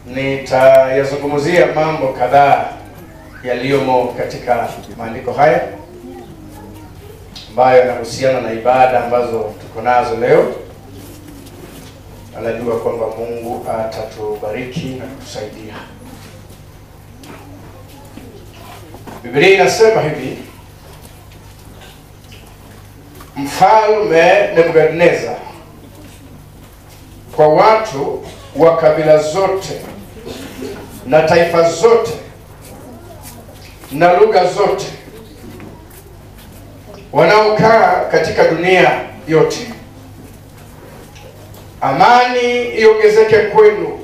Nitayazungumzia mambo kadhaa yaliyomo katika maandiko haya ambayo yanahusiana na ibada ambazo tuko nazo leo. Anajua kwamba Mungu atatubariki na kutusaidia. Biblia inasema hivi: Mfalme Nebukadneza kwa watu wa kabila zote na taifa zote na lugha zote wanaokaa katika dunia yote, amani iongezeke kwenu.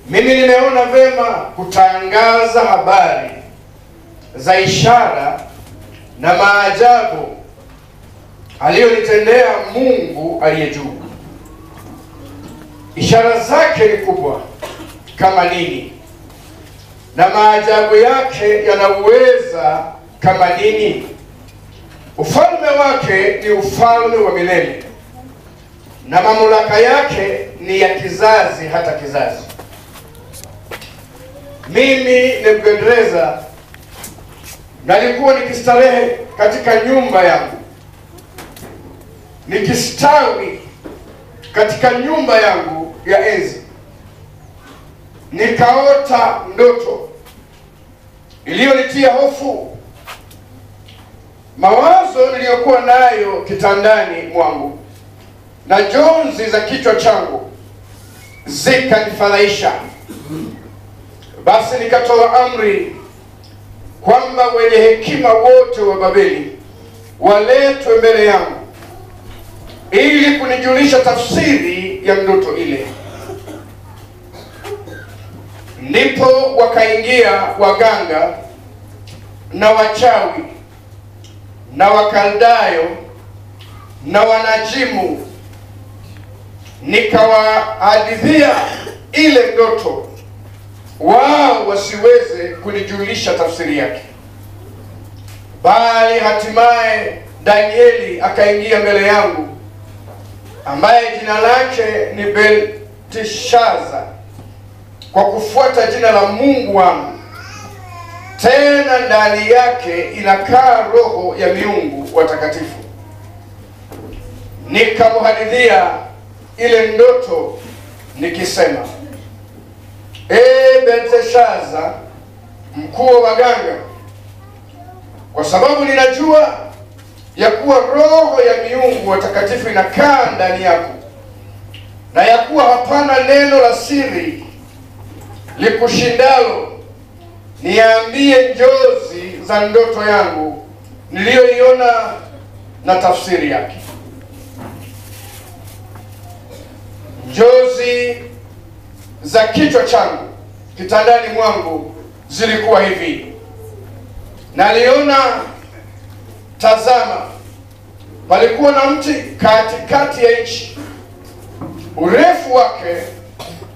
Mimi nimeona vema kutangaza habari za ishara na maajabu aliyonitendea Mungu aliye juu. Ishara zake ni kubwa kama nini, na maajabu yake yanauweza kama nini. Ufalme wake ni ufalme wa milele, na mamlaka yake ni ya kizazi hata kizazi. Mimi Nebukadneza nalikuwa nikistarehe katika nyumba yangu, nikistawi katika nyumba yangu ya enzi. Nikaota ndoto iliyonitia hofu. Mawazo niliyokuwa nayo kitandani mwangu na jonzi za kichwa changu zikanifadhaisha. Basi nikatoa amri kwamba wenye hekima wote wa Babeli waletwe mbele yangu ili kunijulisha tafsiri ya ndoto ile. Ndipo wakaingia waganga na wachawi na wakaldayo na wanajimu, nikawahadithia ile ndoto, wao wasiweze kunijulisha tafsiri yake. Bali hatimaye Danieli akaingia mbele yangu, ambaye jina lake ni Belteshaza, kwa kufuata jina la Mungu wangu. Tena ndani yake inakaa roho ya miungu watakatifu. Nikamhadithia ile ndoto nikisema: Belteshaza, mkuu wa waganga, kwa sababu ninajua ya kuwa roho ya miungu watakatifu inakaa ndani yako, na ya kuwa hapana neno la siri likushindalo, niambie njozi za ndoto yangu niliyoiona na tafsiri yake. Njozi za kichwa changu kitandani mwangu zilikuwa hivi: naliona, tazama, palikuwa na mti katikati ya nchi, urefu wake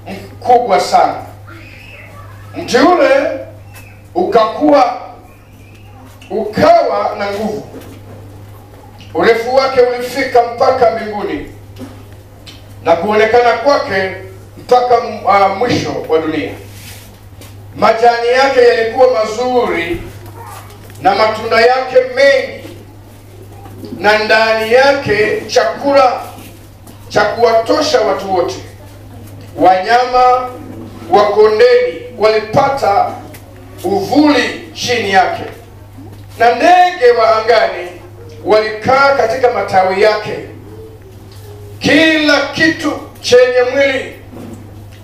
mkubwa sana. Mti ule ukawa na nguvu. Urefu wake ulifika mpaka mbinguni, na kuonekana kwake mpaka mwisho wa dunia. Majani yake yalikuwa mazuri na matunda yake mengi, na ndani yake chakula cha kuwatosha watu wote. Wanyama wa kondeni walipata uvuli chini yake, na ndege wa angani walikaa katika matawi yake. Kila kitu chenye mwili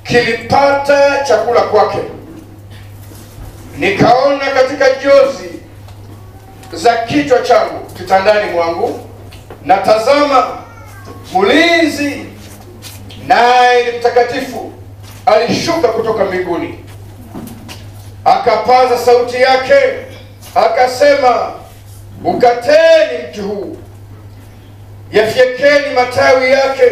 kilipata chakula kwake. Nikaona katika njozi za kichwa changu kitandani mwangu, na tazama, mlinzi, naye ni mtakatifu, alishuka kutoka mbinguni. Akapaza sauti yake akasema: ukateni mti huu, yafyekeni matawi yake,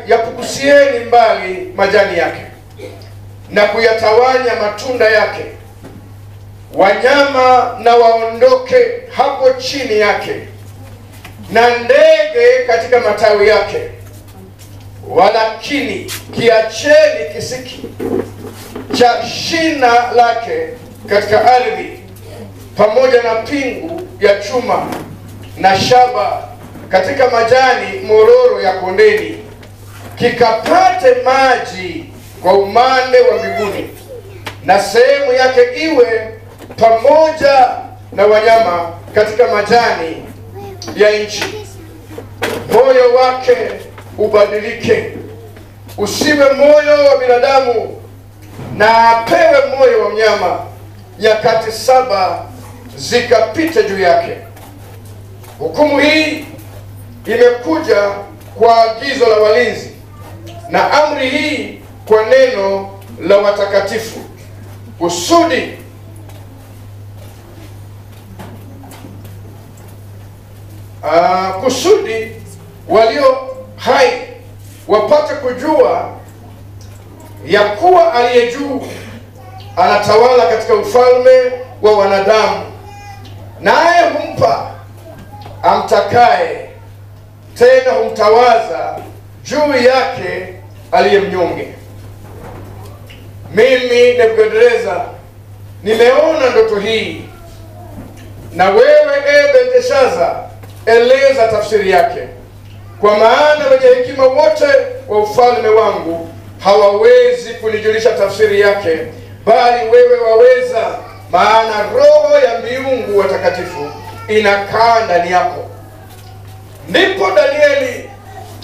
yapukusieni mbali majani yake, na kuyatawanya matunda yake. Wanyama na waondoke hapo chini yake, na ndege katika matawi yake. walakini kiacheni kisiki cha shina lake katika ardhi, pamoja na pingu ya chuma na shaba katika majani mororo ya kondeni, kikapate maji kwa umande wa mbinguni, na sehemu yake iwe pamoja na wanyama katika majani ya nchi. Moyo wake ubadilike, usiwe moyo wa binadamu, na apewe moyo wa mnyama. Nyakati 7 zikapita juu yake. Hukumu hii imekuja kwa agizo la walinzi, na amri hii kwa neno la watakatifu, kusudi walio hai wapate kujua ya kuwa aliye juu anatawala katika ufalme wa wanadamu, naye humpa amtakaye, tena humtawaza juu yake aliye mnyonge. Mimi Nebukadneza nimeona ndoto hii, na wewe Belteshaza eleza tafsiri yake, kwa maana wenye hekima wote wa ufalme wangu hawawezi kunijulisha tafsiri yake, bali wewe waweza, maana roho ya miungu watakatifu inakaa ndani yako. Ndipo Danieli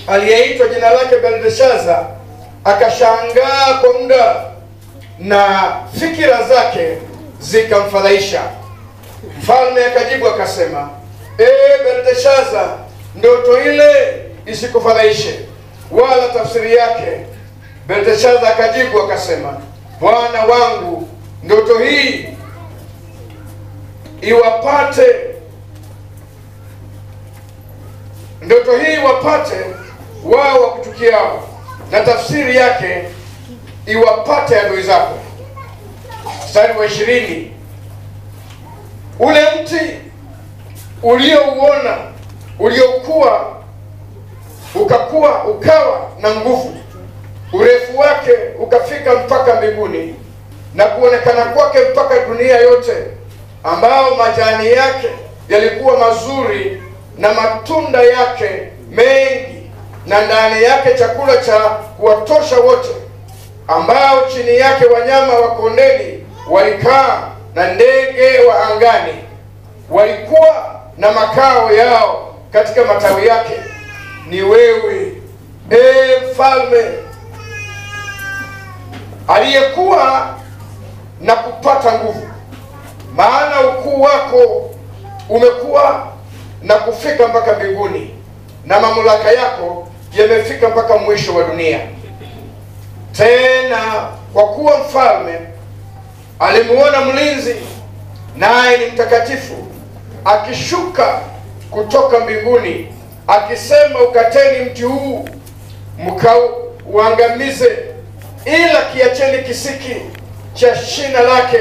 aliyeitwa jina lake Belteshaza akashangaa kwa muda, na fikira zake zikamfadhaisha. Mfalme akajibu akasema, Belteshaza, ndoto ile isikufadhaishe, wala tafsiri yake. Belteshaza akajibu akasema, Bwana wangu, ndoto hii wapate wao wakuchukiao, na tafsiri yake iwapate adui zako. Mstari wa 20, ule mti uliouona ukawa na nguvu, urefu wake ukafika mpaka mbinguni, na kuonekana kwake mpaka dunia yote, ambao majani yake yalikuwa mazuri na matunda yake mengi, na ndani yake chakula cha kuwatosha wote, ambao chini yake wanyama wa kondeni walikaa, na ndege wa angani walikuwa na makao yao katika matawi yake. Ni wewe, mfalme, aliyekuwa na kupata nguvu, maana ukuu wako umekuwa na kufika mpaka mbinguni, na mamlaka yako yamefika mpaka mwisho wa dunia. Tena kwa kuwa mfalme alimuona mlinzi, naye ni mtakatifu, akishuka kutoka mbinguni, akisema, ukateni mti huu mkauangamize, ila kiacheni kisiki cha shina lake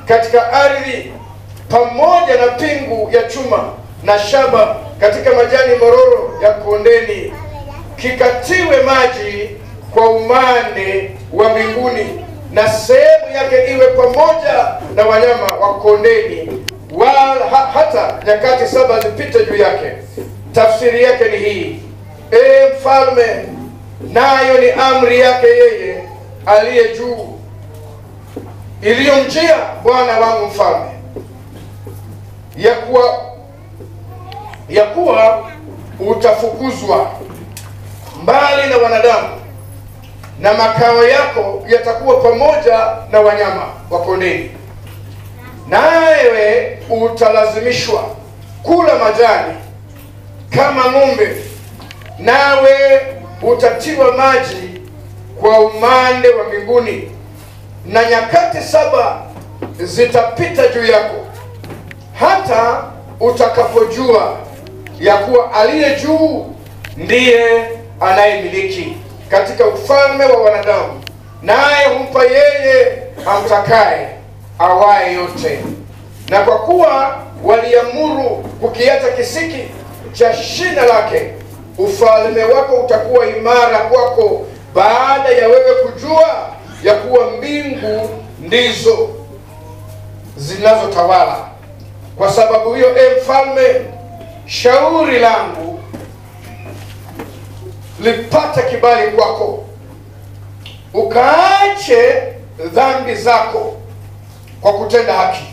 katika ardhi, pamoja na pingu ya chuma na shaba katika majani mororo ya kondeni, kikatiwe maji kwa umande wa mbinguni, na sehemu yake iwe pamoja na wanyama wa kondeni, wala hata nyakati 7 zipite juu yake. Tafsiri yake ni hii, mfalme, nayo ni amri yake yeye aliye juu, iliyomjia bwana wangu mfalme, ya kuwa utafukuzwa mbali na wanadamu, na makao yako yatakuwa pamoja na wanyama wa kondeni, nawe utalazimishwa kula majani kama ng'ombe, nawe utatiwa maji kwa umande wa mbinguni, na nyakati 7 zitapita juu yako, hata utakapojua ya kuwa aliye juu ndiye anayemiliki katika ufalme wa wanadamu, naye humpa yeye amtakaye awaye yote. Na kwa kuwa waliamuru kukiacha kisiki cha shina lake ufalme wako utakuwa imara kwako, baada ya wewe kujua ya kuwa mbingu ndizo zinazotawala. Kwa sababu hiyo, mfalme, shauri langu lipate kibali kwako, ukaache dhambi zako kwa kutenda haki,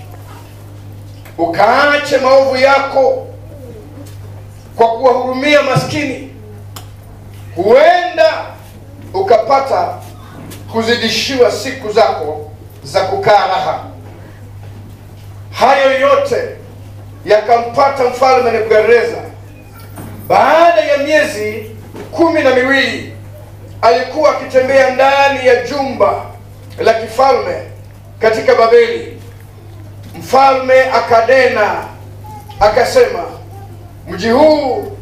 ukaache maovu yako kwa kuwahurumia maskini. Huenda ukapata kuzidishiwa siku zako za kukaa raha. Hayo yote yakampata mfalme Nebukadneza. Baada ya miezi 12 alikuwa akitembea ndani ya jumba la kifalme katika Babeli. Mfalme akanena akasema, mji huu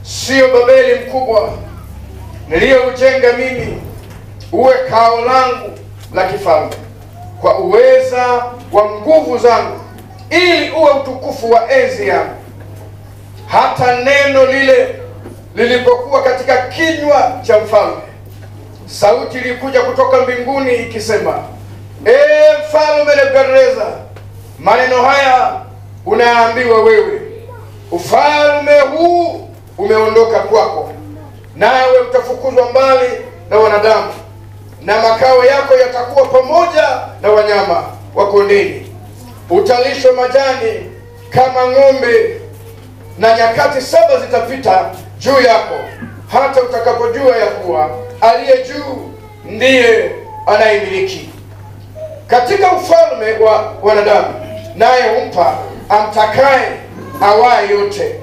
sio Babeli mkubwa niliyoujenga mimi uwe kao langu la kifalme kwa uweza wa nguvu zangu, ili uwe utukufu wa enzi yangu. Hata neno lile lilipokuwa katika kinywa cha mfalme, sauti ilikuja kutoka mbinguni ikisema, mfalme Nebukadneza, maneno haya unaambiwa wewe. Ufalme huu umeondoka kwako, nawe utafukuzwa mbali na wanadamu, na makao yako yatakuwa pamoja na wanyama wa kondeni. Utalishwa majani kama ng'ombe, na nyakati 7 zitapita juu yako, hata utakapojua ya kuwa aliye juu ndiye anayemiliki katika ufalme wa wanadamu, naye humpa amtakaye awaye yote.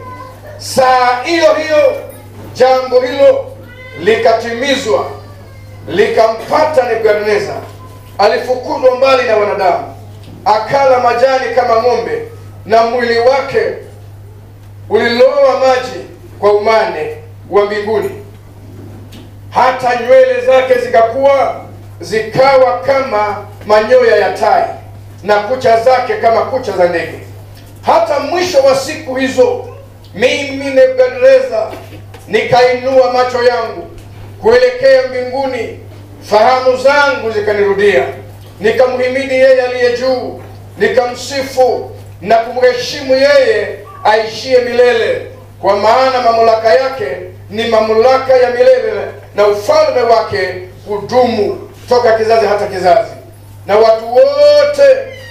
Saa hiyo hiyo jambo hilo likatimizwa, likampata Nebukadneza. Alifukuzwa mbali na wanadamu, akala majani kama ng'ombe, na mwili wake uliloa maji kwa umande wa mbinguni. Hata nywele zake zikawa kama manyoya ya tai, na kucha zake kama kucha za ndege. Hata mwisho wa siku hizo, mimi Nebukadneza nikainua macho yangu kuelekea mbinguni, fahamu zangu zikanirudia. Nikamhimidi yeye aliye juu, nikamsifu na kumheshimu yeye aishie milele, kwa maana mamlaka yake ni mamlaka ya milele, na ufalme wake hudumu toka kizazi hata kizazi. Na watu wote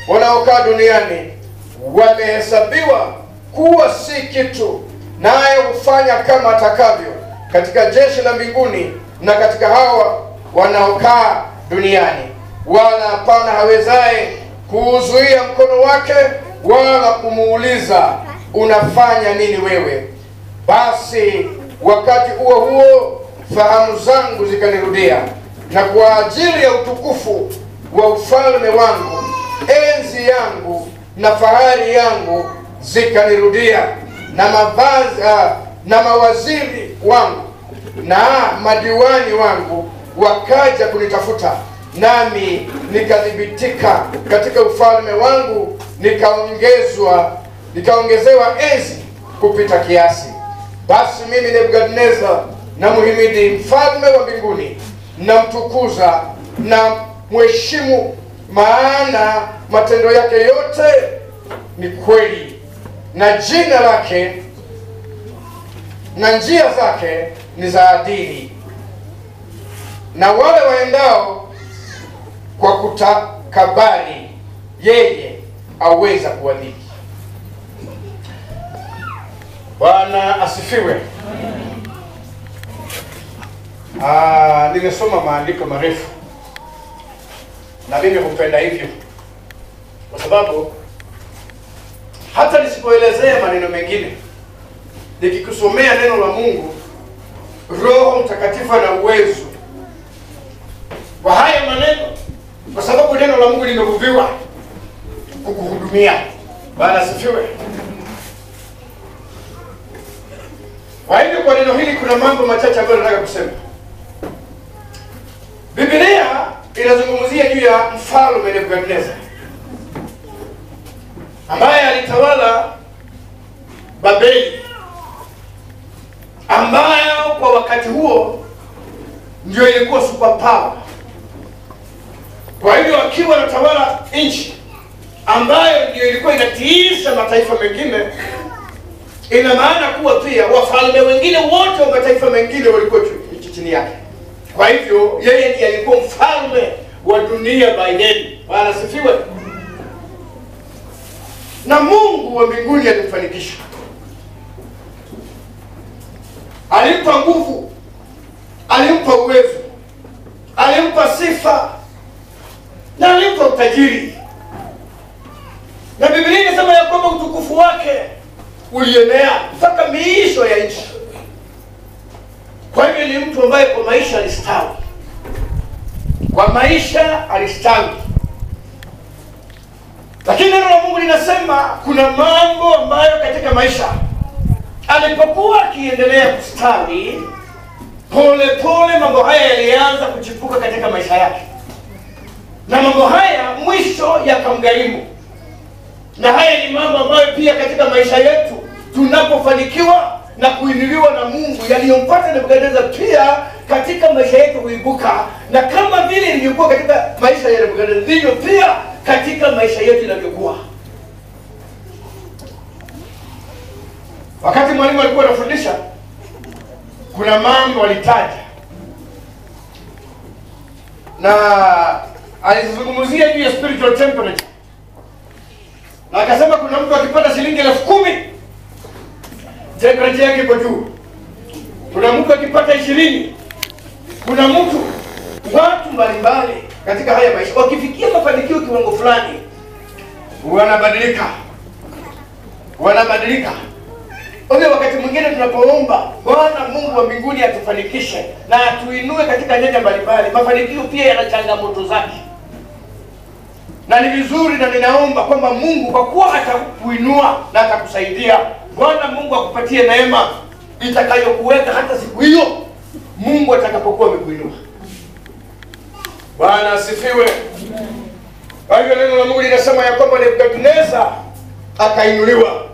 wanaokaa duniani wamehesabiwa kuwa si kitu, naye hufanya kama atakavyo katika jeshi la mbinguni na katika hawa wanaokaa duniani. Wala hapana hawezaye kuuzuia mkono wake, wala kumuuliza, unafanya nini wewe? Basi wakati huo fahamu zangu zikanirudia, na kwa ajili ya utukufu wa ufalme wangu, enzi yangu na fahari yangu zikanirudia, na mawaziri wangu na madiwani wangu wakaja kunitafuta, nami nikadhibitika katika ufalme wangu, nikaongezewa enzi kupita kiasi. Basi mimi Nebukadneza namhimidi mfalme wa mbinguni, namtukuza na mheshimu, maana matendo yake yote ni kweli, na jina lake na njia zake ni za adili, na wale waendao kwa kutakabari yeye aweza kuwadhiki. Bwana asifiwe. Nimesoma maandiko marefu, na mimi hupenda hivyo kwa sababu hata nisipoelezea maneno mengine, nikikusomea neno la Mungu, Roho Mtakatifu ana uwezo wa haya maneno, kwa sababu neno la Mungu limevuviwa kukuhudumia. Bwana asifiwe. Kwa hivyo kwa neno hili kuna mambo machache ambayo nataka kusema. Biblia inazungumzia juu ya mfalme Nebukadneza ambaye alitawala Babeli. ambayo kwa wakati huo ndio ilikuwa super power. Kwa hivyo akiwa anatawala nchi ambayo ndio ilikuwa inatiisha mataifa mengine, ina maana kuwa pia wafalme wengine wote wa mataifa mengine walikuwa chini yake. Kwa hivyo yeye ndiye alikuwa mfalme wa dunia by then. Bwana asifiwe. Na Mungu wa mbinguni alimfanikisha, alimpa nguvu, alimpa uwezo, alimpa sifa na alimpa utajiri. Na Biblia inasema ya kwamba utukufu wake ulienea mpaka miisho ya nchi. Kwa hivyo ni mtu ambaye kwa maisha alistawi, kwa maisha alistawi. Lakini neno la Mungu linasema kuna mambo ambayo katika maisha alipokuwa akiendelea kustawi, pole pole mambo haya yalianza kuchipuka katika maisha yake, na mambo haya mwisho yakamgharimu. Na haya ni mambo ambayo pia katika maisha yetu tunapofanikiwa na kuinuliwa na Mungu, yaliyompata Nebukadneza pia katika maisha yetu huibuka. Na kama vile ilivyokuwa katika maisha ya Nebukadneza, ndivyo pia katika maisha yetu inavyokuwa. Wakati mwalimu alikuwa anafundisha, kuna mambo alitaja na alizungumzia juu ya spiritual temperature. Na akasema kuna mtu akipata shilingi 10,000 temperature yake iko juu. Kuna mtu akipata 20. Kuna mtu, watu mbalimbali katika haya maisha wakifikia mafanikio kiwango fulani wanabadilika. Kwa wakati mwingine tunapoomba Bwana Mungu wa mbinguni atufanikishe na atuinue katika nyanja mbalimbali, mafanikio pia yana changamoto zake. Na ni vizuri, na ninaomba kwamba Mungu kwa kuwa atakuinua na atakusaidia, Bwana Mungu akupatie neema itakayokuweka hata siku hiyo Mungu atakapokuwa amekuinua. Bwana asifiwe. Kwa hivyo neno la Mungu linasema ya kwamba Nebukadneza akainuliwa.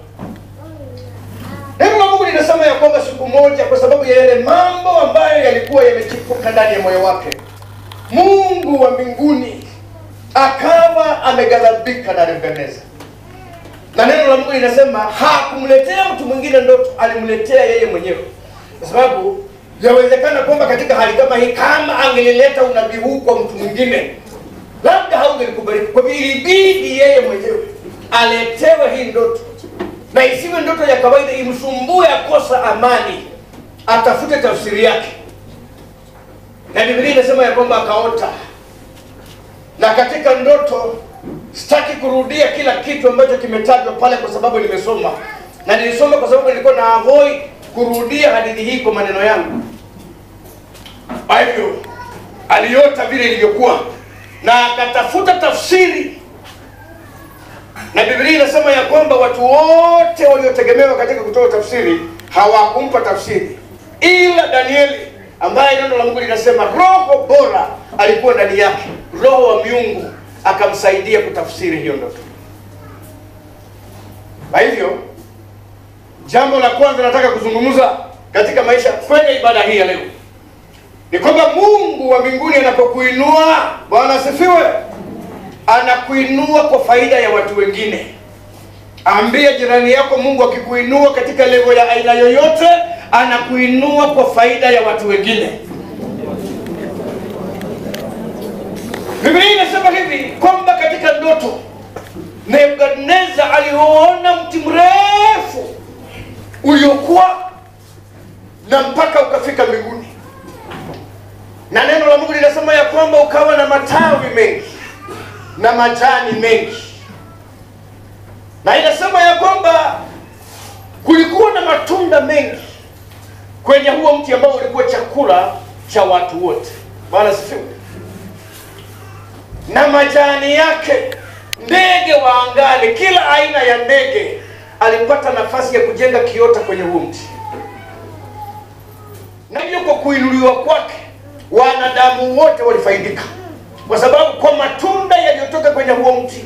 Neno la Mungu linasema ya kwamba siku moja, kwa sababu ya yale mambo ambayo yalikuwa yamechipuka ndani ya moyo wake, Mungu wa mbinguni akawa ameghadhabika na Nebukadneza. Na neno la Mungu linasema hakumletea mtu mwingine ndoto, alimletea yeye mwenyewe. Kwa sababu yawezekana kwamba katika hali kama hii, kama angelileta unabii huu kwa mtu mwingine, labda haungelikubalika. Kwa hivyo ilibidi yeye mwenyewe aletewe hii ndoto, na isiwe ndoto ya kawaida imsumbue akosa amani, atafute tafsiri yake. Na Biblia inasema ya kwamba akaota, na katika ndoto, sitaki kurudia kila kitu ambacho kimetajwa pale kwa sababu nimesoma, na nilisoma kwa sababu nilikuwa na avoid kurudia hadithi hii kwa maneno yangu. Kwa hivyo aliota vile ilivyokuwa na akatafuta tafsiri. Na Biblia inasema ya kwamba watu wote waliotegemewa katika kutoa tafsiri hawakumpa tafsiri, ila Danieli ambaye neno la Mungu linasema roho bora alikuwa ndani yake, roho wa miungu akamsaidia kutafsiri hiyo ndoto. Kwa hivyo jambo la kwanza nataka kuzungumza katika maisha kwenye ibada hii ya leo ni kwamba Mungu wa mbinguni anapokuinua, Bwana asifiwe, anakuinua kwa faida ya watu wengine. Ambia jirani yako, Mungu akikuinua katika level ya aina yoyote, anakuinua kwa faida ya watu wengine. Biblia inasema hivi kwamba katika ndoto Nebukadneza aliona mti mrefu uliokuwa na mpaka ukafika mbinguni. Na neno la Mungu linasema ya kwamba ukawa na matawi mengi na majani mengi. Na inasema ya kwamba kulikuwa na matunda mengi kwenye huo mti ambao ulikuwa chakula cha watu wote. Bwana asifiwe. Na majani yake, ndege wa angani, kila aina ya ndege alipata nafasi ya kujenga kiota kwenye huo mti. Na hiyo kwa kuinuliwa kwake, wanadamu wote walifaidika, kwa sababu kwa matunda yaliyotoka kwenye huo mti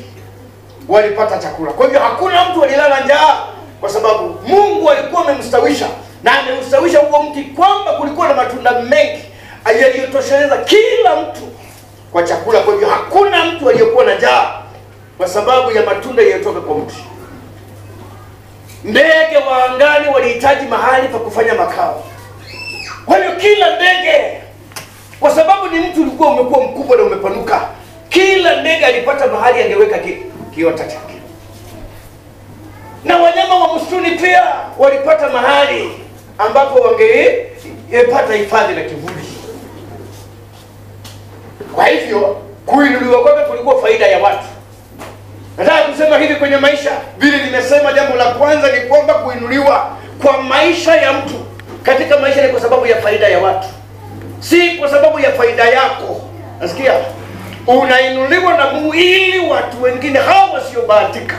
walipata chakula. Kwa hivyo hakuna mtu alilala njaa, kwa sababu Mungu alikuwa amemstawisha na ameusawisha huo mti kwamba kulikuwa na matunda mengi yaliyotosheleza kila mtu kwa chakula. Kwa hivyo hakuna mtu aliyekuwa na njaa kwa sababu ya matunda yaliyotoka kwa mti. Ndege wa angani walihitaji mahali pa kufanya makao. Kwa hiyo kila ndege, kwa sababu ni mtu ulikuwa umekuwa mkubwa na umepanuka, kila ndege alipata mahali angeweka kiota chake. Na wanyama wa msituni pia walipata mahali ambapo wangepata hifadhi na kivuli. Kwa hivyo kuinuliwa kwake kulikuwa faida ya watu. Nataka kusema hivi kwenye maisha, vile nimesema, jambo la kwanza ni kwamba kuinuliwa kwa maisha ya mtu katika maisha ni kwa sababu ya faida ya watu, si kwa sababu ya faida yako. Nasikia unainuliwa na Mungu ili watu wengine, hawa wasiobahatika,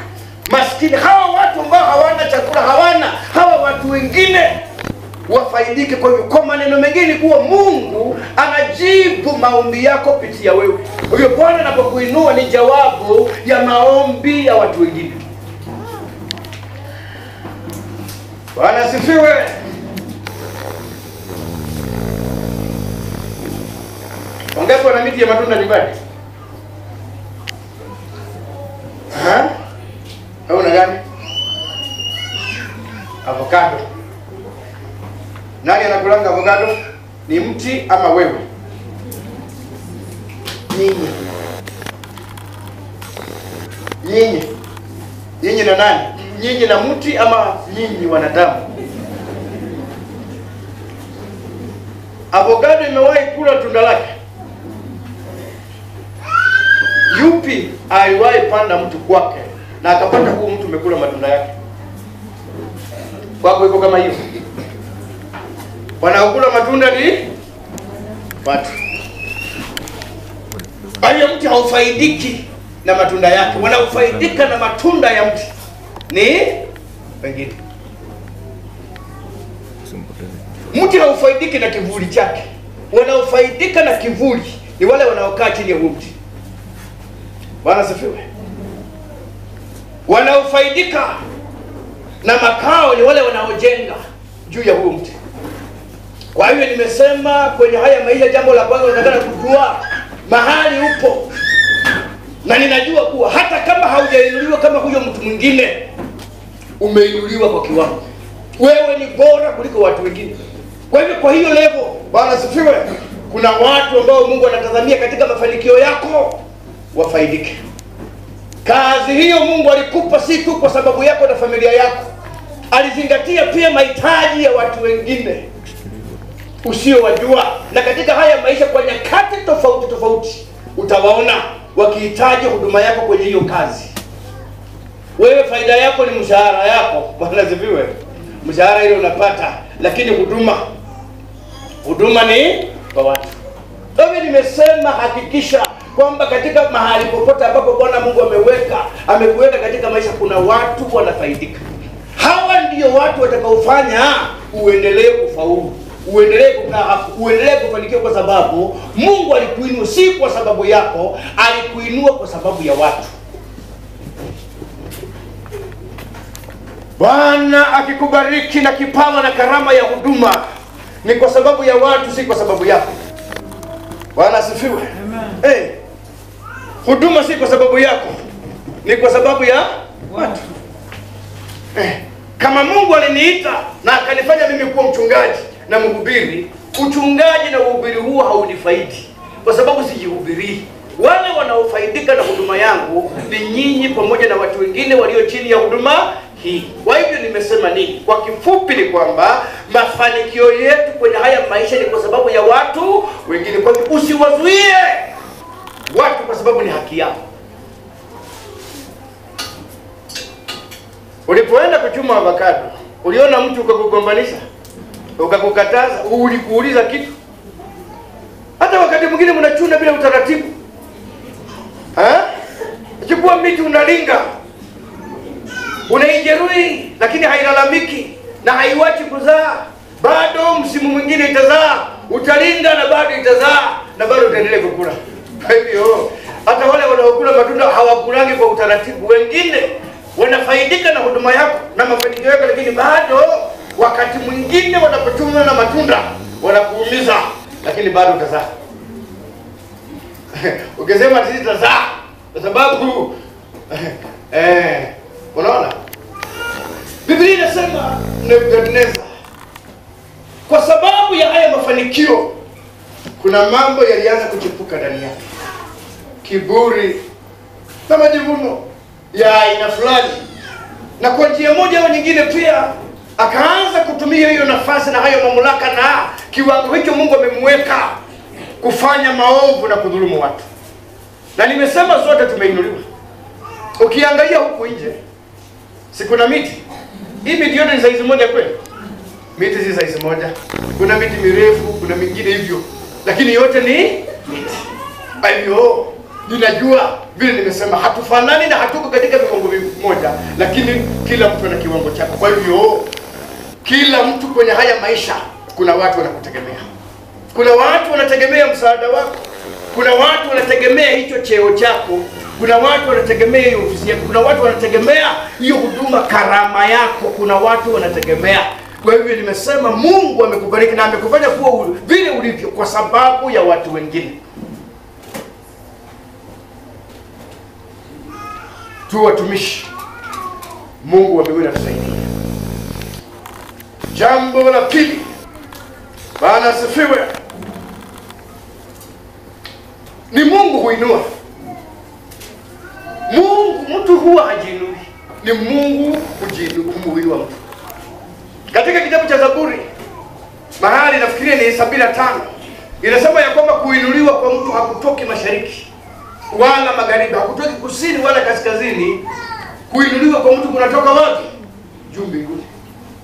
maskini, hawa watu ambao hawana chakula, hawa watu wengine wafaidike. Kwa hivyo kwa maneno mengine kuwa Mungu anajibu maombi yako kupitia wewe. Kwa hivyo Bwana anapokuinua ni jawabu ya maombi ya watu wengine. Bwana asifiwe. Wangapi wana miti ya matunda nyumbani? Au una gani? Avocado. Nani anakulanga avocado? Ni mti ama wewe? Nyinyi na nani? Nyinyi na mti ama nyinyi wanadamu? Avocado imewahi kula tunda lake? Yupi aliwahi panda mtu kwake na akapata huu mtu umekula matunda yake? Kwako iko kama hiyo? Wanaokula matunda ni watu. Bali mti haufaidiki na matunda yake. Wanaofaidika na matunda ya mti ni wengine. Mti haufaidiki na kivuli chake. Wanaofaidika na kivuli ni wale wanaokaa chini ya mti. Bwana asifiwe. Wanaofaidika na makao ni wale wanaojenga juu ya huo mti. Kwa hiyo nimesema kwenye haya maisha, jambo la kwanza unataka kujua mahali upo. Na ninajua kuwa hata kama haujainuliwa kama huyo mtu mwingine, umeinuliwa kwa kiwango. Wewe ni bora kuliko watu wengine. Kwa hiyo level, Bwana asifiwe, kuna watu ambao Mungu anatazamia katika mafanikio yako wafaidike. Kazi hiyo Mungu alikupa si tu kwa sababu yako na familia yako. Alizingatia pia mahitaji ya watu wengine usiowajua. Na katika haya maisha kwa nyakati tofauti utawaona wakihitaji huduma yako kwenye hiyo kazi. Wewe faida yako ni mshahara yako. Bwana asifiwe. Mshahara ile unapata, lakini huduma ni kwa watu. Mimi nimesema hakikisha kwamba katika mahali popote ambapo Bwana Mungu amekuweka katika maisha, kuna watu wanafaidika. Hawa ndio watu watakaofanya uendelee kufaulu, uendelee kukaa, uendelee kufanikiwa, kwa sababu Mungu alikuinua si kwa sababu yako, alikuinua kwa sababu ya watu. Bwana akikubariki na kipawa na karama ya huduma ni kwa sababu ya watu, si kwa sababu yako. Bwana asifiwe. Amen. Huduma si kwa sababu yako, ni kwa sababu ya watu. Kama Mungu aliniita na akanifanya mimi kuwa mchungaji na mhubiri, uchungaji na uhubiri huo haunifaidi kwa sababu sijihubiri. Wale wanaofaidika na huduma yangu ni nyinyi pamoja na watu wengine walio chini ya huduma hii. Kwa hivyo nimesema nini? Kwa kifupi ni kwamba mafanikio yetu kwenye haya maisha ni kwa sababu ya watu wengine. Kwa hivyo usiwazuie watu kwa sababu ni haki yao. Ulipoenda kuchuma avocado, uliona mtu ukakugombanisha, ukakukataza, ulikuuliza kitu? Hata wakati mwingine mnachuna bila utaratibu. Chukua miti unalinga, unaijeruhi, lakini hailalamiki na haiwachi kuzaa. Bado msimu mwingine itazaa, utalinda na bado itazaa na bado utaendelea kukula. Kwa hivyo hata wale wanaokula matunda hawakulangi kwa utaratibu. Wengine wanafaidika na huduma yako na mafanikio yako, lakini bado Wakati mwingine wanapochuma na matunda wanakuumiza, lakini bado utazaa. Ukisema sisi tutazaa kwa sababu unaona? Biblia inasema Nebukadneza, kwa sababu ya haya mafanikio, kuna mambo yalianza kuchipuka ndani yake. Kiburi na majivuno ya aina fulani. Na kwa njia moja au nyingine pia akaanza kutumia hiyo nafasi na hayo mamlaka na kiwango hicho Mungu amemweka kufanya maovu na kudhulumu watu. Na nimesema zote tumeinuliwa. Ukiangalia huku nje, si kuna miti? Hii miti yote ni saizi moja kweli? Miti si saizi moja. Kuna miti mirefu, kuna mingine hivyo. Lakini yote ni miti. Kwa hivyo, ninajua vile nimesema hatufanani na hatuko katika viwango vimoja, lakini kila mtu ana kiwango chake. Kwa hivyo, kila mtu kwenye haya maisha, kuna watu wanakutegemea. Kuna watu wanategemea msaada wako. Kuna watu wanategemea hicho cheo chako. Kuna watu wanategemea hiyo ofisi yako. Kuna watu wanategemea hiyo huduma, karama yako. Kuna watu wanategemea. Kwa hivyo nimesema Mungu amekubariki na amekufanya kuwa vile ulivyo kwa sababu ya watu wengine. Tu watumishi, Mungu ameweza kusaidia. Jambo la pili, Bwana asifiwe, ni Mungu huinua. Mtu huwa hajiinui, ni Mungu huinua mtu. Katika kitabu cha Zaburi, mahali nafikiria ni 75, inasema ya kwamba kuinuliwa kwa mtu hakutoki mashariki wala magharibi, hakutoki kusini wala kaskazini. Kuinuliwa kwa mtu kunatoka wapi? Juu mbinguni.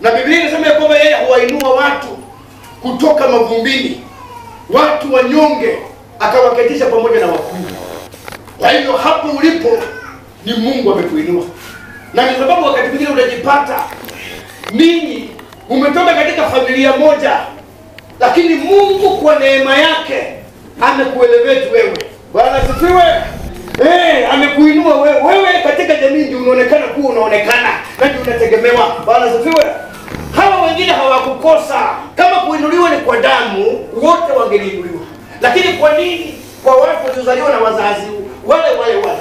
Na Biblia inasema ya kwamba yeye huwainua watu kutoka mavumbini, watu wanyonge akawaketisha pamoja na wakuu. Kwa hivyo hapo ulipo ni Mungu amekuinua. Na ni sababu wakati mwingine unajipata ninyi umetoka katika familia moja, lakini Mungu kwa neema yake amekuelevate wewe. Bwana asifiwe. Amekuinua wewe. Wewe katika jamii ndio unaonekana kuwa unaonekana na ndio unategemewa. Bwana asifiwe. Hawa wengine hawakukosa. Kama kuinuliwa ni kwa damu, wote wangeinuliwa. Lakini kwa nini kwa watu waliozaliwa na wazazi wale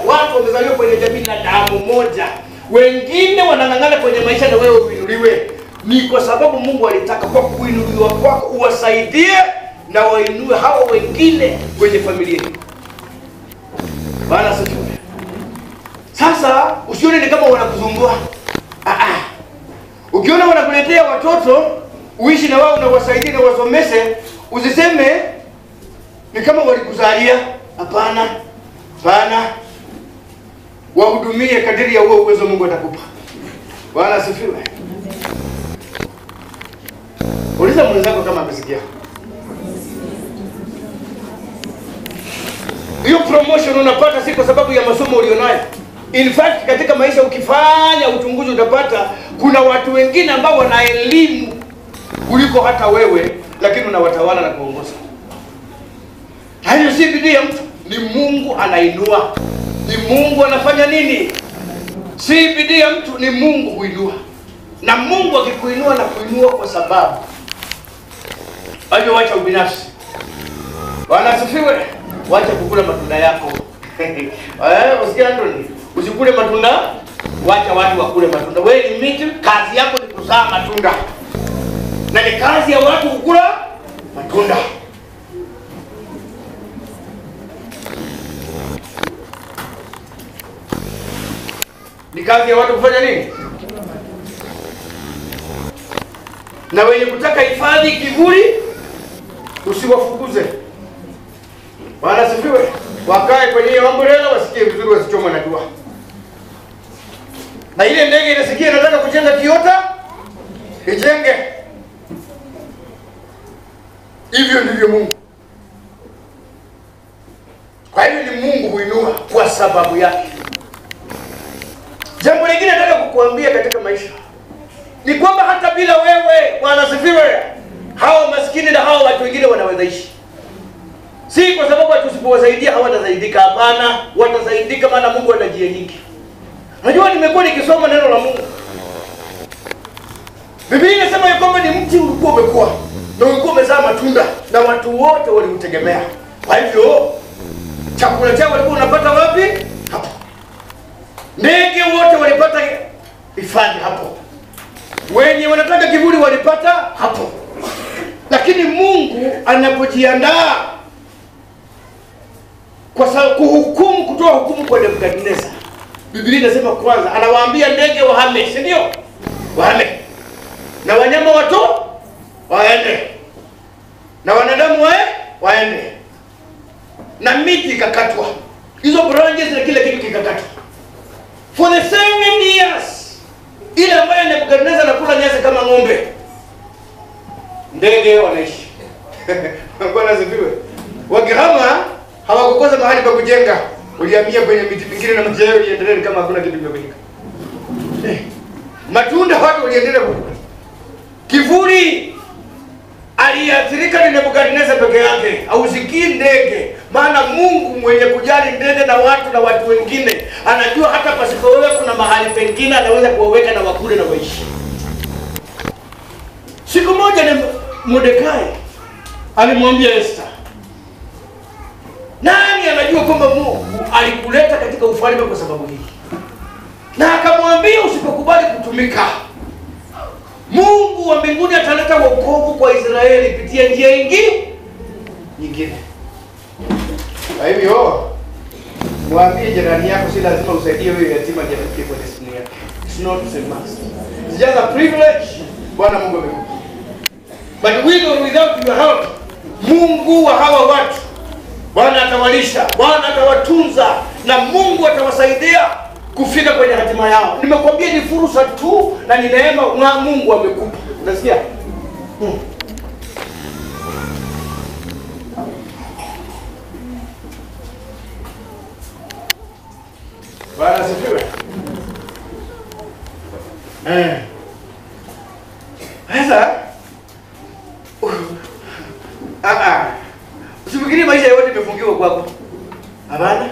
watu wamezaliwa kwenye jamii na damu moja, wengine wanang'ang'ana kwenye maisha na wewe uinuliwe? Ni kwa sababu Mungu alitaka kwa kuinuliwa kwako uwasaidie na wainue hawa wengine kwenye familia hii. Bwana asifiwe. Sasa usione ni kama wanakuzumbua. Ukiona wanakuletea watoto uishi na wao na wasaidie na wasomeshe, usiseme ni kama walikuzalia. Hapana. Bwana, wahudumie kadiri ya huo uwezo Mungu atakupa. Bwana asifiwe. Uliza mwenzako kama amesikia. Hiyo promotion unapata si kwa sababu ya masomo ulionayo. In fact, katika maisha ukifanya uchunguzi utapata kuna watu wengine ambao wana elimu kuliko hata wewe, lakini unawatawala na kuongoza. Hayo si bidii ya mtu, ni Mungu anainua. Ni Mungu anafanya nini? Si bidii ya mtu, ni Mungu huinua. Na Mungu akikuinua na kuinua kwa sababu wacha ubinafsi. Bwana asifiwe. Wacha kukula matunda yako. Usikia Anthony? Usikule matunda, wacha watu wakule matunda. Wewe ni miti, kazi yako ni kuzaa matunda. Na ni kazi ya watu kukula matunda. Ni kazi ya watu kufanya nini? Na wenye kutaka hifadhi kivuli usiwafukuze. Bwana asifiwe. Wakae kwenye hiyo umbrella wasikie vizuri, wasichomwe na jua. Na ile ndege inasikia inataka kujenga kiota, ijenge. Hivyo ndivyo Mungu. Kwa hivyo ni Mungu huinua kwa sababu yake. Jambo lingine nataka kukuambia katika maisha ni kwamba hata bila wewe, Bwana asifiwe, hao maskini na hao watu wengine wanaweza ishi. Si kwa sababu tusipowasaidia hawatasaidika. Hapana, watasaidika, maana Mungu ana njia nyingi. Unajua nimekuwa nikisoma neno la Mungu. Biblia inasema ya kwamba ni mti ulikuwa umekuwa na ulikuwa umezaa matunda na watu wote walimtegemea. Kwa hivyo chakula chao walikuwa unapata wapi? Hapo. Ndege wote walipata hifadhi hapo. Wenye wanataka kivuli walipata hapo. Lakini Mungu anapojiandaa kwa sababu kuhukumu, kutoa hukumu kwa Nebukadneza, Biblia inasema kwanza anawaambia ndege wahame, si ndio? Wahame. Na wanyama watu waende. Na wanadamu waende. Na miti ikakatwa. Hizo branches na kila kitu kikakatwa. For the 7 years. Ile ambayo Nebukadneza anakula nyasi kama ng'ombe, ndege wanaishi. Bwana asifiwe. Wakihama hawakukosa mahali pa kujenga. Ulihamia kwenye miti mingine na maji yao iendelee kama hakuna kitu kimefanyika. Matunda watu waliendelea kukula. Kivuli aliathirika ni Nebukadneza peke yake. Hausikii ndege. Maana Mungu mwenye kujali ndege na watu wengine anajua hata pasipo wewe kuna mahali pengine anaweza kuwaweka na wakule na waishi. Siku moja ni Mordekai alimwambia Esther, nani anajua kwamba Mungu alikuleta katika ufalme kwa sababu hii? Na akamwambia usipokubali kutumika, Mungu wa mbinguni ataleta wokovu kwa Israeli kupitia njia nyingine. Kwa hivyo mwambie jirani yako si lazima usaidie wewe yatima afikie kwa destiny yake. It's not a must. It's just a privilege. Bwana Mungu amekupa. But with or without your help, Mungu wa hawa watu Bwana atawalisha, Bwana atawatunza na Mungu atawasaidia kufika kwenye hatima yao. Nimekwambia ni fursa tu na ni neema Mungu amekupa. Unasikia? Bwana asifiwe. Sasa usifikiri maisha yote yamefungiwa kwako. Hapana.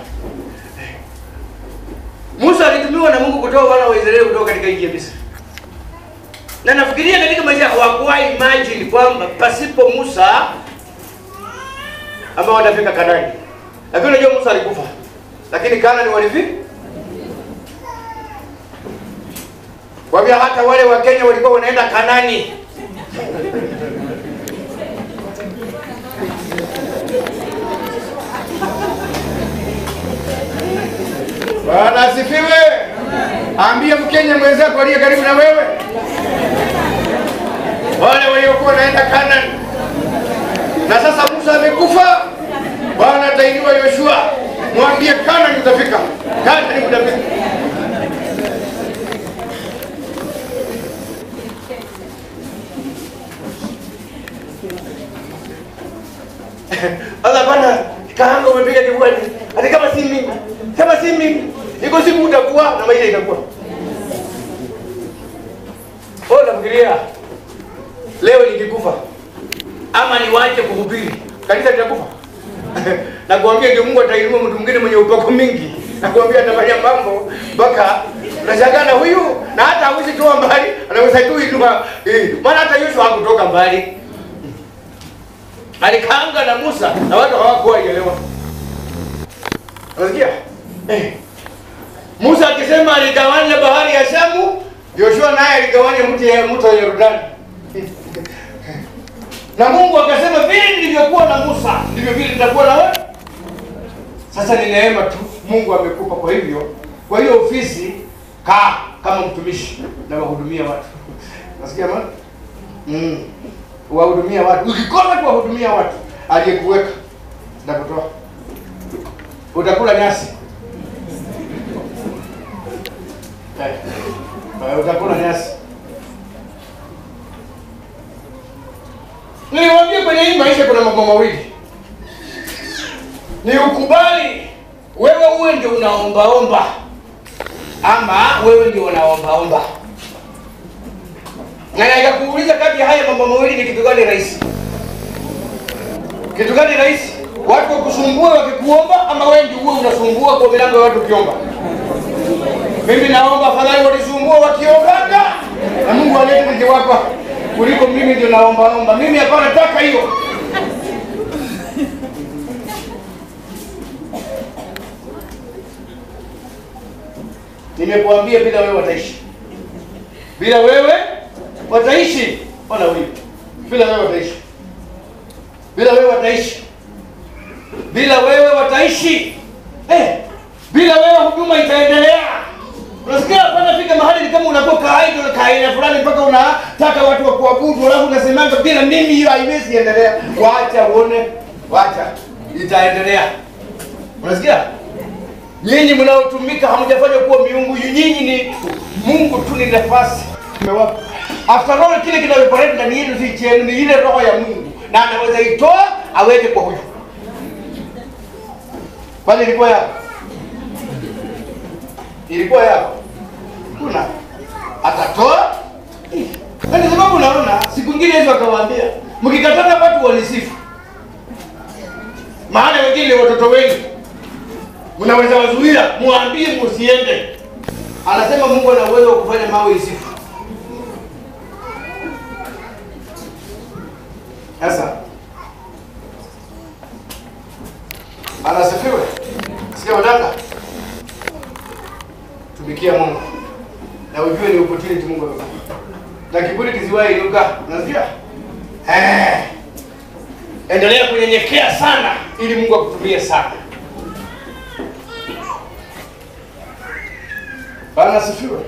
Musa alitumiwa na Mungu kutoa wana wa Israeli kutoka katika nchi ya Misri. Na nafikiria katika maisha hawakuwa imagine kwamba pasipo Musa ambao watafika Kanaani. Lakini unajua Musa alikufa. Lakini Kanaani walifika. Kwa hivyo hata wale wa Kenya walikuwa wanaenda Kanaani. Bwana asifiwe. Ambia Mkenya mwenzako aliye karibu na wewe, wale waliokuwa wanaenda Kanaani. Na sasa Musa amekufa, Bwana atainua Yoshua. Mwambie Kanaani utafika. Kanaani utafika. Allah bana kaanga umepiga kibuani. Hata kama si mimi. Kama si mimi, iko siku utakuwa na maisha itakuwa. Nafikiria leo nikikufa ama niwache kuhubiri, kanisa litakufa. Na kuambia ndio Mungu atainua mtu mwingine mwenye upako mingi. Na kuambia atafanya mambo mpaka unashangaa na huyu na hata hawezi toa mbali, anaweza tu inua. Maana hata Yoshua hakutoka mbali. Alikaanga na Musa na watu hawakuelewa. Unasikia? Musa akisema aligawanya bahari ya Shamu, Yoshua naye aligawanya mto Yordani. Na Mungu akasema vile nilivyokuwa na Musa, ndivyo vile nitakuwa na wewe. Sasa ni neema tu Mungu amekupa, kwa hiyo ofisi kama mtumishi na wahudumia watu. Unasikia maana? Wahudumia watu. Ukikosa kuwahudumia watu, aliyekuweka na kutoa, utakula nyasi. Utakula nyasi. Niliwaambia kwenye hii maisha kuna mambo mawili. Ni ukubali wewe uwe ndio unaomba ama wewe ndio unaomba. Na nikakuuliza kati ya haya mambo mawili ni kitu gani rahisi? Kitu gani rahisi? Watu wakusumbua wakikuomba ama wewe ndio uwe unasumbua kwa milango ya watu ukiomba? Mimi naomba afadhali wanisumbue wakiomba na Mungu Mungu alete nikiwapa kuliko mimi ndio naomba. Mimi hapana nataka hiyo. Nimekuambia bila wewe wataishi. Bila wewe wataishi. Ona huyu. Bila wewe wataishi. Bila wewe wataishi. Bila wewe wataishi. Bila wewe huduma itaendelea. Unasikia hapana fika mahali ni kama unakuwa kaida fulani mpaka unataka watu wa kuabudu alafu unasemanga bila mimi hiyo haiwezi endelea. Waacha uone. Waacha. Itaendelea. Unasikia? Nyinyi mnaotumika hamjafanya kuwa miungu. Nyinyi ni Mungu tu, ni nafasi. After all kile kinachopareti ndani yenu si chenu, ni ile roho ya Mungu. Na anaweza itoa aweke kwa huyu. Bali ilikuwa yako. Ilikuwa yako. Kuna atatoa. Na ni sababu unaona siku nyingine Yesu akawaambia, mkikatana watu wanisifu. Maana wengine watoto wengi mnaweza wazuia, muambie msiende. Anasema Mungu ana uwezo wa kufanya mawe isifu. Sasa anasifiwe. Sikia wadanga. Tumikia Mungu. Na ujue ni opportunity Mungu amekupa. Na kiburi kiziwai inuka. Unasikia? Endelea kunyenyekea sana ili Mungu akutumie sana. Bwana asifiwe.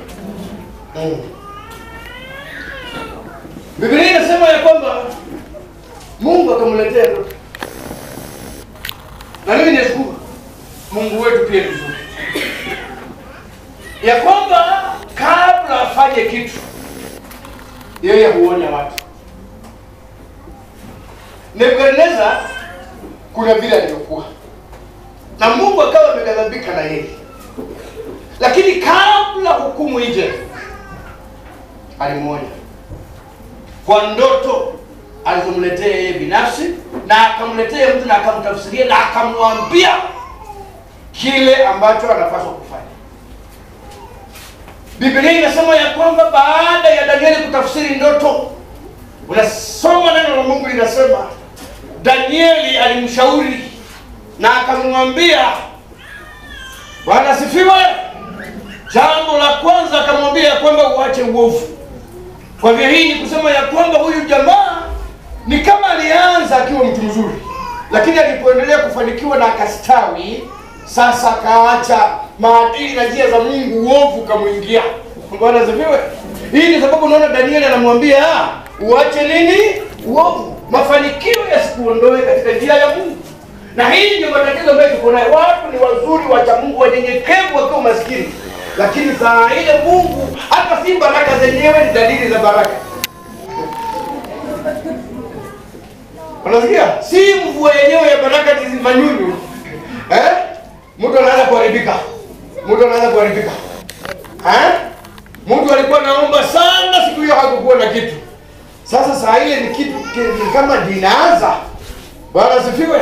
Biblia inasema ya kwamba Mungu akamletea ndoto. Na mimi nashukuru Mungu wetu pia ni mzuri. Ya kwamba kabla afanye kitu yeye huonya watu. Nebukadneza kuna vile alivyokuwa. Na Mungu akawa ameghadhabika na yeye. Lakini kabla hukumu ije alimuonya kwa ndoto alizomletea yeye binafsi, na akamletea mtu na akamtafsiria na akamwambia kile ambacho anapaswa kufanya. Biblia inasema ya kwamba baada ya Danieli kutafsiri ndoto, unasoma neno la Mungu linasema Danieli alimshauri na akamwambia, Bwana asifiwe. Jambo la kwanza akamwambia kwamba uache uovu. Kwa hivyo hii ni kusema ya kwamba huyu jamaa ni kama alianza akiwa mtu mzuri, lakini alipoendelea kufanikiwa na akastawi, sasa kaacha maadili na njia za Mungu, uovu kamuingia. Bwana asifiwe. Hii ni sababu unaona Danieli anamwambia uache nini? Uovu. Mafanikio yasikuondoe katika njia ya Mungu. Na hii ndio matatizo ambayo tuko nayo. Watu ni wazuri, wacha Mungu, wanyenyekevu wakiwa maskini. Lakini saa ile Mungu hata si baraka zenyewe ni dalili za baraka. Unasikia? Si mvua yenyewe ya baraka ni manyunyu. Mtu anaanza kuharibika. Mtu alikuwa naomba sana siku hiyo hakukuwa na kitu. Sasa saa ile ni kitu kama dinaanza. Bwana asifiwe.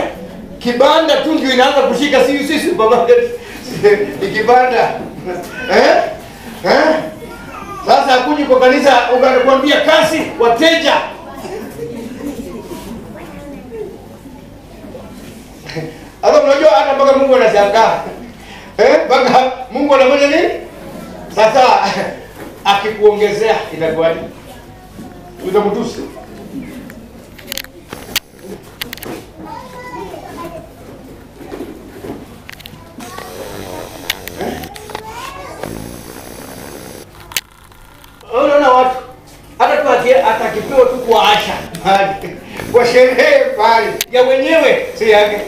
Kibanda tu ndio inaanza kushika sisi supermarket. Ni kibanda. Sasa hakuji kwa kanisa ukakwambia kasi wateja. Hapo unajua hata mpaka Mungu anashangaa. Mpaka Mungu anafanya nini? Sasa akikuongezea itakuwaje? Utamtusi. Unaona watu hata tu atakipewa tu kuacha kwa sherehe pale ya wenyewe, si yake.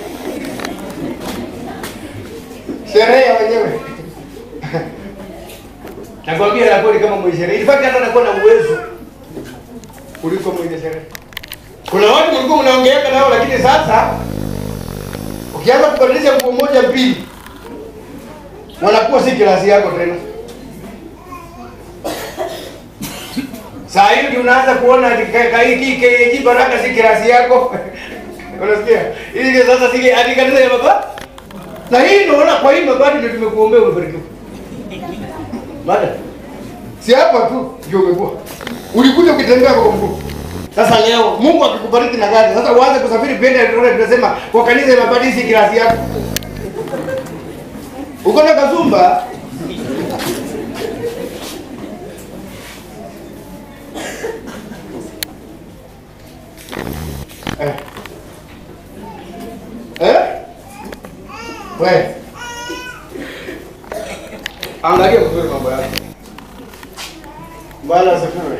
Sherehe ya wenyewe. Nakwambia anakuwa kama mwenye sherehe. In fact hata anakuwa na uwezo kuliko mwenye sherehe. Kuna watu mlikuwa mnaongeeka nao, lakini sasa ukianza kubadilisha nguo moja mbili wanakuwa si kilasi yako tena. Saa hiyo ndio unaanza kuona hiki baraka si kilasi yako. Unasikia? Ili sasa sige adikanisa ya baba. Na hii ndio unaona kwa hii mabadi ndio tumekuombea ubarikiwe. Bada. Si Si hapa tu ndio umekuwa. Ulikuja ukitembea kwa mguu. Sasa leo Mungu akikubariki na gari, sasa uanze kusafiri kwenda Eldoret, tunasema kwa kanisa ya mabadishi kirasi yako. Uko na Kazumba. Wewe. Angalia vizuri mambo yako. Bwana asifiwe.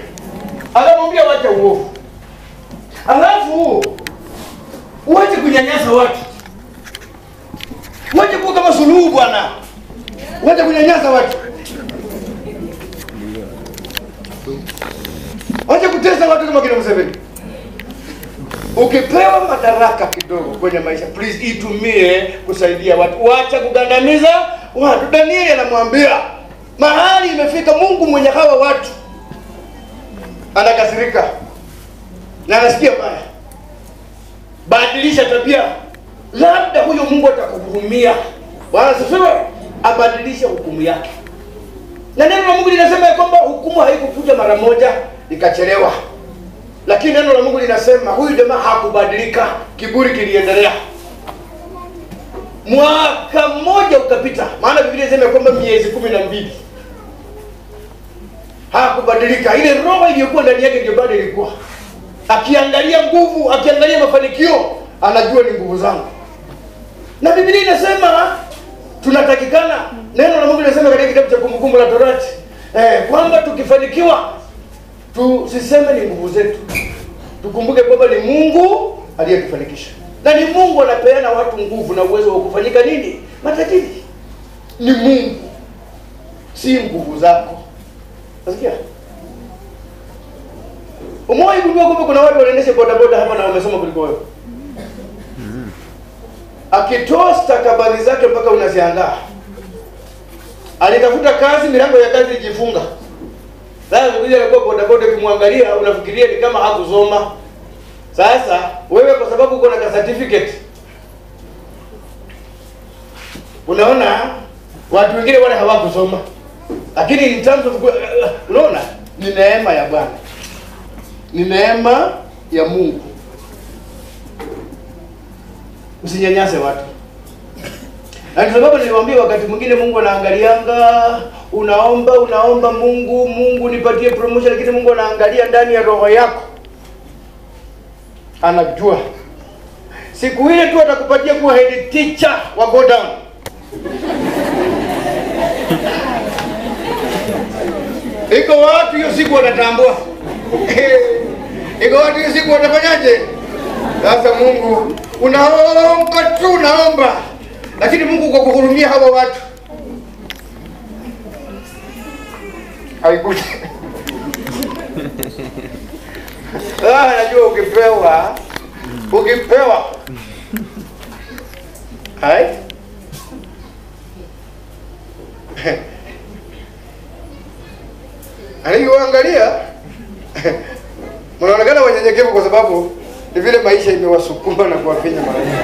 Anamwambia wacha uovu. Alafu uache kunyanyasa watu. Uache kuwa kama Suluhu bwana. Uache kunyanyasa watu. Uache kutesa watu kama kina Museveni. Ukipewa madaraka kidogo kwenye maisha, please itumie kusaidia watu. Uache kugandamiza watu. Danieli anamwambia mahali imefika Mungu mwenye hawa watu anakasirika na anasikia baya. Badilisha tabia, labda huyo Mungu atakuhurumia. Bwana asifiwe. Abadilisha hukumu yake. Na neno la Mungu linasema kwamba hukumu haikukuja mara moja ikachelewa. Lakini neno la Mungu linasema huyu jamaa hakubadilika, kiburi kiliendelea. Mwaka mmoja ukapita, maana Biblia inasema kwamba miezi 12. Hakubadilika. Ile roho iliyokuwa ndani yake ndio bado ilikuwa. Akiangalia nguvu, akiangalia mafanikio, anajua ni nguvu zangu. Na Biblia inasema tunatakikana, neno la Mungu linasema katika kitabu cha Kumbukumbu la Torati, kwamba tukifanikiwa tusiseme ni nguvu zetu. Tukumbuke kwamba ni Mungu aliyetufanikisha. Na ni Mungu anapeana watu nguvu na uwezo wa kufanyika nini? Matajiri. Ni Mungu. Si nguvu zako. Unasikia? Umewahi kujua kwamba kuna watu wanaendesha bodaboda hapa na wamesoma kuliko wewe? Akitoa stakabadhi zake mpaka unaziangaa. Alitafuta kazi, milango ya kazi ijifunga. Sasa ukija kwa bodaboda ukimwangalia unafikiria ni kama hakusoma. Sasa wewe kwa sababu uko na certificate, unaona watu wengine wale hawakusoma. Lakini in terms of unaona ni neema ya Bwana. Ni neema ya Mungu. Usinyanyase watu. Na sababu niliwaambia wakati mwingine Mungu anaangalianga, unaomba Mungu nipatie promotion, lakini Mungu anaangalia ndani ya roho yako. Anajua. Siku ile tu atakupatia kuwa head teacher wa go down. Iko watu hiyo siku watatambua. Iko watu hiyo siku watafanyaje? Sasa Mungu unaomba. Lakini Mungu kwa kuhurumia hawa watu haikuja. Najua ukipewa. Hai? Anaangalia. Mnaonekana wanyenyekevu kwa sababu ni vile maisha imewasukuma na kuwafinya mara nyingi.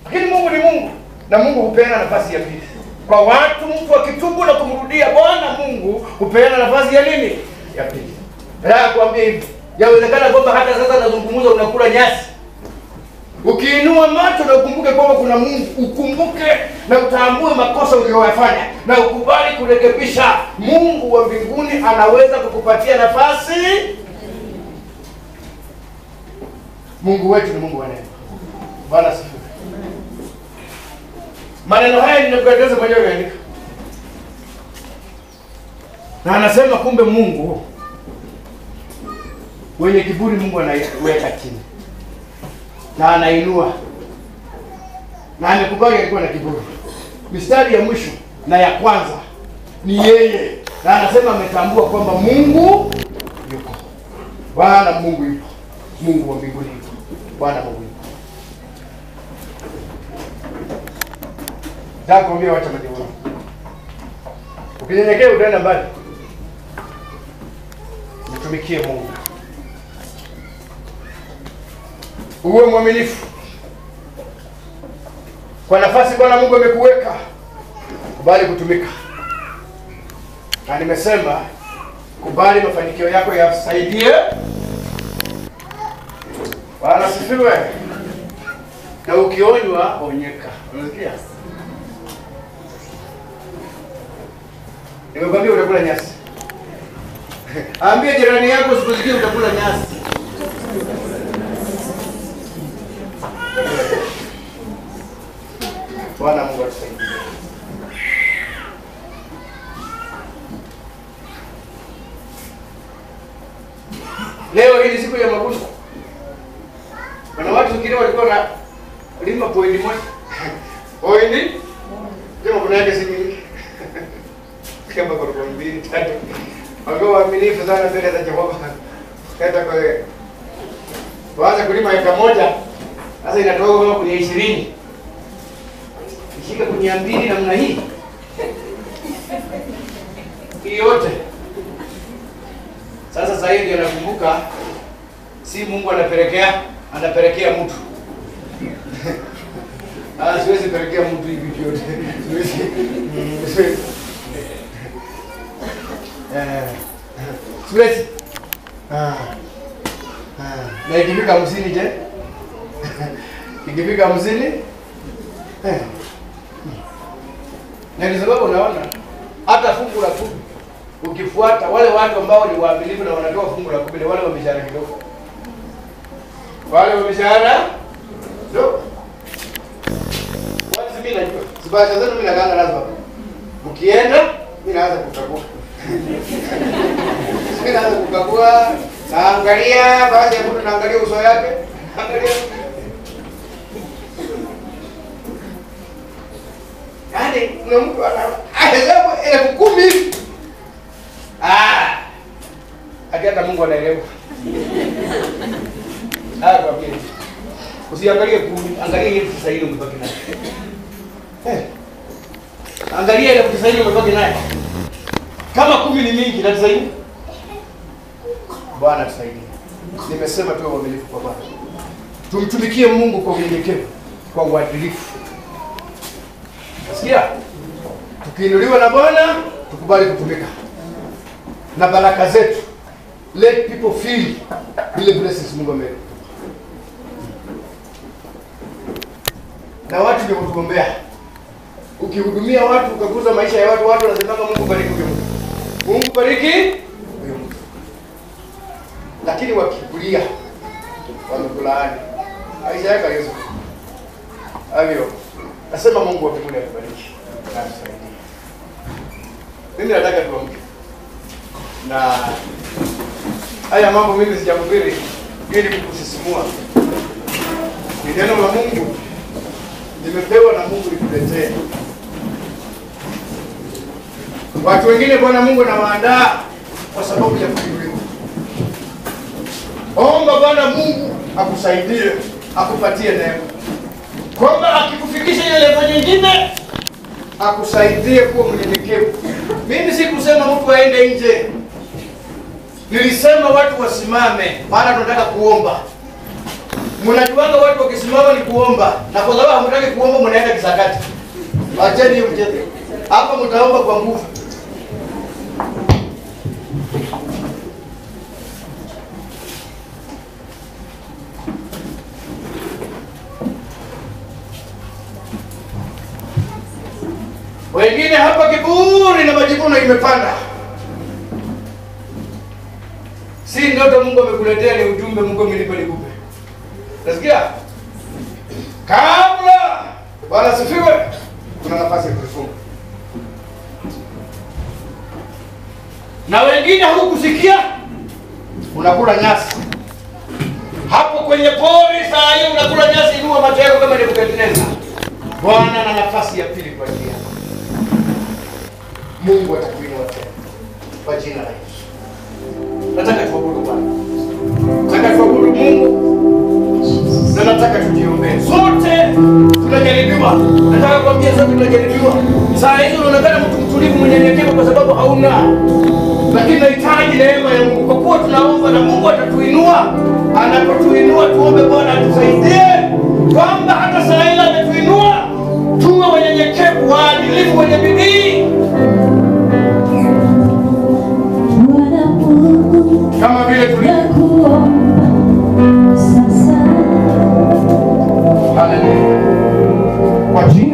Lakini Mungu ni Mungu, na Mungu hupeana nafasi ya pili. Kwa watu mtu akitubu na kumrudia Bwana Mungu hupeana nafasi ya nini? Ya pili. Nataka kuambia hivi, yawezekana kwamba hata sasa nazungumza unakula nyasi. Ukiinua macho na ukumbuke kwamba kuna Mungu, ukumbuke na utambue makosa uliyofanya na ukubali kurekebisha. Mungu wa mbinguni anaweza kukupatia nafasi. Mungu wetu ni Mungu wa neema. Bwana asifiwe. Maneno haya ninakueleza mwenyewe nimeandika. Na anasema kumbe Mungu wenye kiburi Mungu anaweka chini. Na anainua. Na amekubali alikuwa na kiburi. Mistari ya mwisho na ya kwanza ni yeye. Na anasema ametambua kwamba Mungu yuko. Bwana Mungu yuko. Mungu wa mbinguni yuko. Bwana Mungu yuko. Nataka kuambia wacha majivuno. Ukinyenyekea utaenda mbali. Mtumikie Mungu. Uwe mwaminifu. Kwa nafasi Bwana Mungu amekuweka, kubali kutumika. Na nimesema kubali mafanikio yako yasaidie. Bwana sifiwe. Na ukionywa onyeka. Unasikia? Nimekwambia utakula nyasi. Ambia jirani yako usikusikie utakula nyasi. Bwana Mungu atusaidie. Leo hii siku ya mavuno. Kuna watu wengine walikuwa na lima poindi moja. Poindi? Ndio kuna yake si nyingi. Kama kwa mbili tatu. Wao waaminifu sana mbele za Jehova. Kaenda kwa waanza kulima eka moja. Sasa inatoka kama kwenye 20. Ishika kwenye 200 namna hii. Hii yote. Sasa sasa hivi anakumbuka si Mungu anapelekea mtu. Siwezi pelekea mtu hivi yote. Siwezi. Na ikifika 50 je? Ikifika 50? Na ni sababu unaona hata fungu la 10 ukifuata wale watu ambao ni waaminifu na wanatoa fungu la 10 wale wa mishahara kidogo. Wale wa mishahara ndio. Wale mimi najua. Sibasha zenu mimi naganga lazima. Ukienda mimi naanza kukagua. Mimi naanza kukagua, naangalia baadhi ya mtu naangalia uso yake. Angalia. Yaani kuna mtu anahesabu 10,000. Hata Mungu anaelewa. Kwa vile usiangalie angalia ile pesa ile umebaki nayo. Angalia ile pesa ile umebaki nayo. Kama 10 ni mingi na 90. Bwana tusaidie. Nimesema tuwe waaminifu kwa Bwana. Tumtumikie Mungu kwa unyenyekevu, kwa uadilifu. Nasikia? Tukiinuliwa na Bwana, tukubali kutumika. Na baraka zetu. Let people feel ile blessings Mungu amekupa. Na watu ndio kutuombea. Ukihudumia watu, ukaguza maisha ya watu, watu wanasema Mungu bariki huyo mtu. Mungu bariki huyo mtu. Lakini wakikulia wamekulaani. Aisha yake Yesu. Avyo. Nasema Mungu akimwona akubariki. Na tusaidie. Mimi nataka tuamke. Na haya mambo mimi sijahubiri ili kukusisimua. Ni neno la Mungu. Nimepewa na Mungu nikuletee. Watu wengine Bwana Mungu anawaandaa kwa sababu ya kuinuliwa. Omba Bwana Mungu akusaidie, akupatie neema. Kwamba akikufikisha ile level nyingine, akusaidie kuwa mnyenyekevu. Mimi sikusema mtu aende nje. Nilisema watu wasimame, maana tunataka kuomba. Mnajuanga watu wakisimama ni kuomba, na kwa sababu hamtaki kuomba mnaenda kisakati. Acheni hiyo mchezo. Hapa mtaomba kwa nguvu. Wengine hapa kiburi na majivuno imepanda. Si ndoto Mungu amekuletea, ni ujumbe Mungu amenipa nikupe. Nasikia? Kabla Bwana sifiwe, kuna nafasi ya kufunga. Na wengine hukusikia, unakula nyasi. Hapo kwenye pori saa hii unakula nyasi, inua macho yako kama ni kutengeneza. Bwana ana nafasi ya pili kwa ajili yako. Mungu atakuinua tena kwa jina la Yesu. Nataka tuabudu Bwana. Nataka tuabudu Mungu. Na nataka tujiombee. Sote tunajaribiwa. Nataka kuambia sote tunajaribiwa. Saa hizo unaonekana mtu mtulivu mnyenyekevu kwa sababu hauna. Lakini nahitaji neema ya Mungu. Kwa kuwa tunaomba na Mungu atatuinua. Anapotuinua tuombe Bwana atusaidie. Kwamba hata saa ile ametuinua tuwe wanyenyekevu, waadilifu, wenye bidii. kwa jina